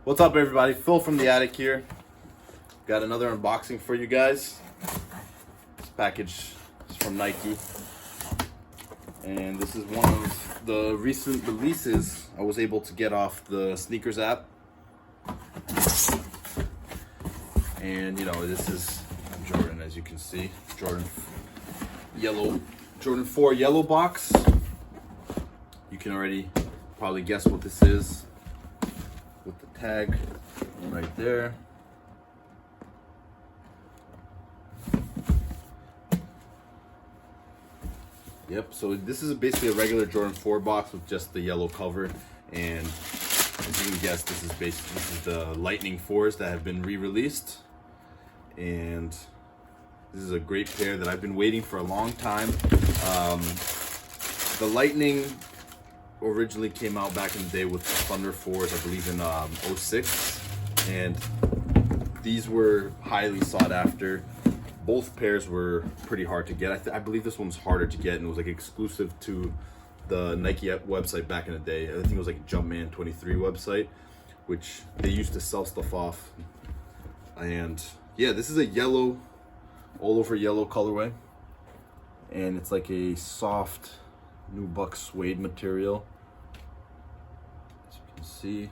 What's up, everybody? Phil from the attic here. Got another unboxing for you guys. This package is from Nike, and this is one of the recent releases I was able to get off the sneakers app. And you know, this is Jordan, as you can see. Jordan 4 yellow box. You can already probably guess what this is with the tag right there. Yep, so this is basically a regular Jordan 4 box with just the yellow cover, and as you can guess, this is the Lightning 4s that have been re-released, and this is a great pair that I've been waiting for a long time. The Lightning originally came out back in the day with the Thunder 4s, I believe in 06, and these were highly sought after. Both pairs were pretty hard to get. I believe this one's harder to get, and it was like exclusive to the Nike website back in the day. I think it was like Jumpman 23 website, which they used to sell stuff off. And yeah, this is a yellow, all over yellow colorway, and it's like a soft nubuck suede material, as you can see.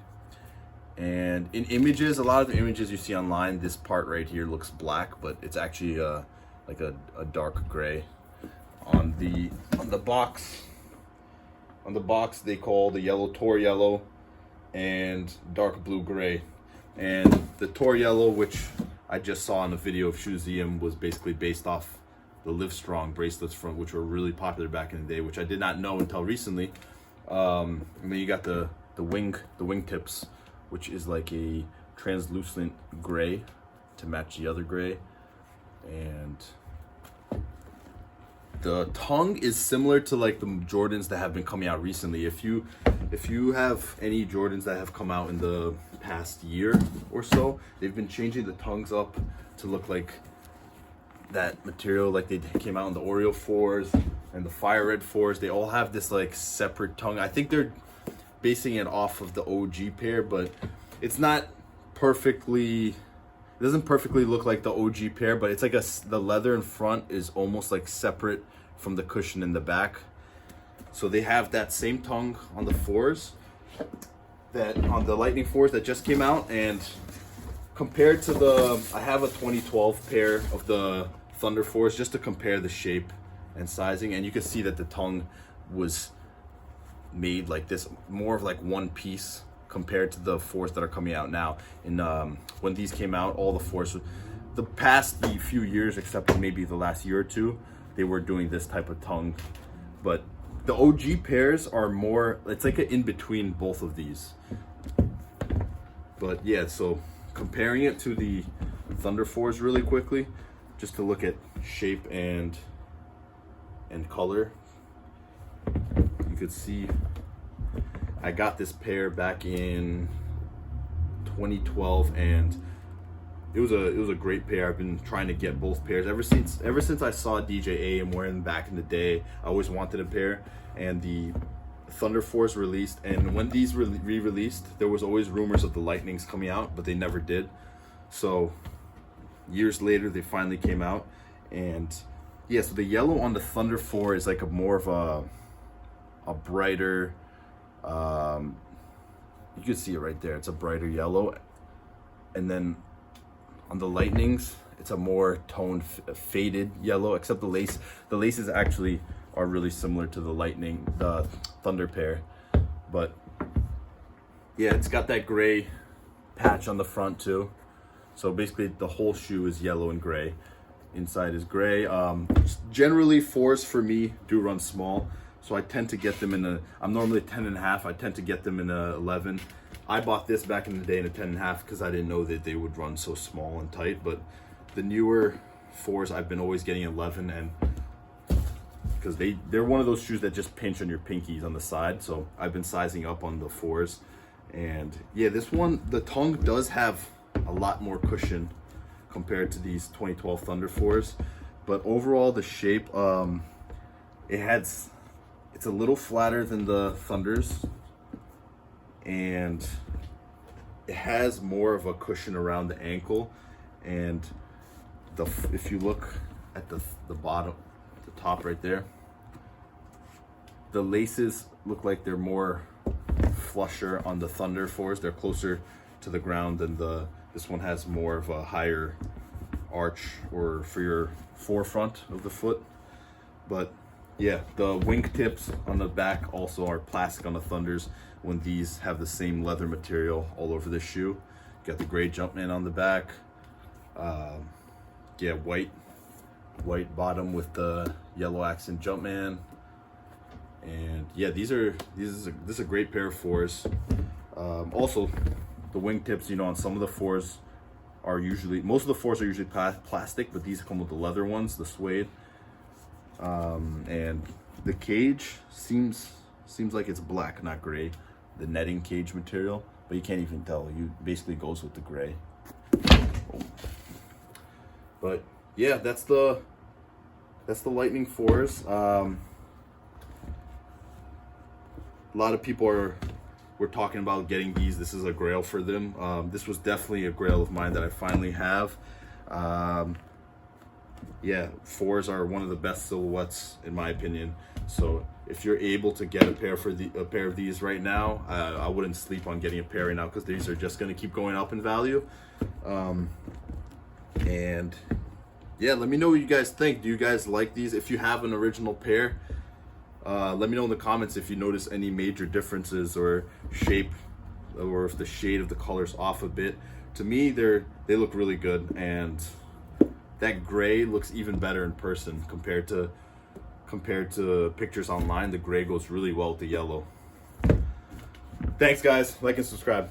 And in images, a lot of the images you see online, this part right here looks black, but it's actually like a dark gray. On the box, they call the yellow Tor yellow and dark blue gray. And the Tor yellow, which I just saw in a video of Shoeseum, was basically based off the Livestrong bracelets from which were really popular back in the day, which I did not know until recently. And then you got the wing tips, which is like a translucent gray to match the other gray. And the tongue is similar to like the Jordans that have been coming out recently. If you have any Jordans that have come out in the past year or so, they've been changing the tongues up to look like that material, like they came out in the Oreo 4s and the Fire Red 4s. They all have this like separate tongue. I think they're basing it off of the OG pair, but it's not perfectly, it doesn't perfectly look like the OG pair, but it's like the leather in front is almost like separate from the cushion in the back. So they have that same tongue on the 4s, that on the Lightning 4s that just came out. And compared to I have a 2012 pair of the Thunder 4s just to compare the shape and sizing, and you can see that the tongue was made like this, more of like one piece compared to the 4s that are coming out now. And when these came out, all the 4s, the few years, except maybe the last year or two, they were doing this type of tongue. But the OG pairs are more, it's like an in-between both of these. But yeah, so comparing it to the Thunder 4s really quickly, just to look at shape and color, you could see I got this pair back in 2012, and it was a great pair. I've been trying to get both pairs ever since I saw DJ AM wearing them back in the day. I always wanted a pair, and the Thunder 4s released, and when these re-released, there was always rumors of the Lightnings coming out, but they never did. So years later, they finally came out. And yeah, so the yellow on the Thunder 4 is like more of a brighter, you can see it right there, it's a brighter yellow. And then on the Lightnings, it's a more toned, faded yellow, except the laces actually are really similar to the Thunder pair. But yeah, it's got that gray patch on the front too. So basically the whole shoe is yellow and gray. Inside is gray. Generally 4s for me do run small, so I tend to get them I'm normally 10.5. I tend to get them in a 11. I bought this back in the day in a 10.5 because I didn't know that they would run so small and tight. But the newer 4s, I've been always getting 11, and because they're one of those shoes that just pinch on your pinkies on the side. So I've been sizing up on the 4s. And yeah, this one, the tongue does have a lot more cushion compared to these 2012 Thunder 4s, but overall the shape, it's a little flatter than the Thunders, and it has more of a cushion around the ankle, and if you look at the bottom, the top right there, the laces look like they're more flusher on the Thunder 4s. They're closer to the ground than this one has more of a higher arch or for your forefront of the foot. But yeah, the wingtips on the back also are plastic on the Thunders, when these have the same leather material all over the shoe. Got the gray Jumpman on the back. Yeah, white bottom with the yellow accent Jumpman. And yeah, this is a great pair of 4s. Also, the wingtips, you know, on some of the 4s are usually, most of the 4s are usually plastic, but these come with the leather ones, the suede. And the cage seems like it's black, not gray. The netting cage material, but you can't even tell. You basically goes with the gray. Oh. But yeah, that's the Lightning 4s. A lot of people were talking about getting these. This is a grail for them. This was definitely a grail of mine that I finally have. Yeah, 4s are one of the best silhouettes in my opinion. So if you're able to get a pair of these right now, I wouldn't sleep on getting a pair right now, because these are just going to keep going up in value. And yeah, let me know what you guys think. Do you guys like these? If you have an original pair, let me know in the comments if you notice any major differences or shape, or if the shade of the color's off a bit. To me, they look really good, and that gray looks even better in person compared to pictures online. The gray goes really well with the yellow. Thanks guys, like and subscribe.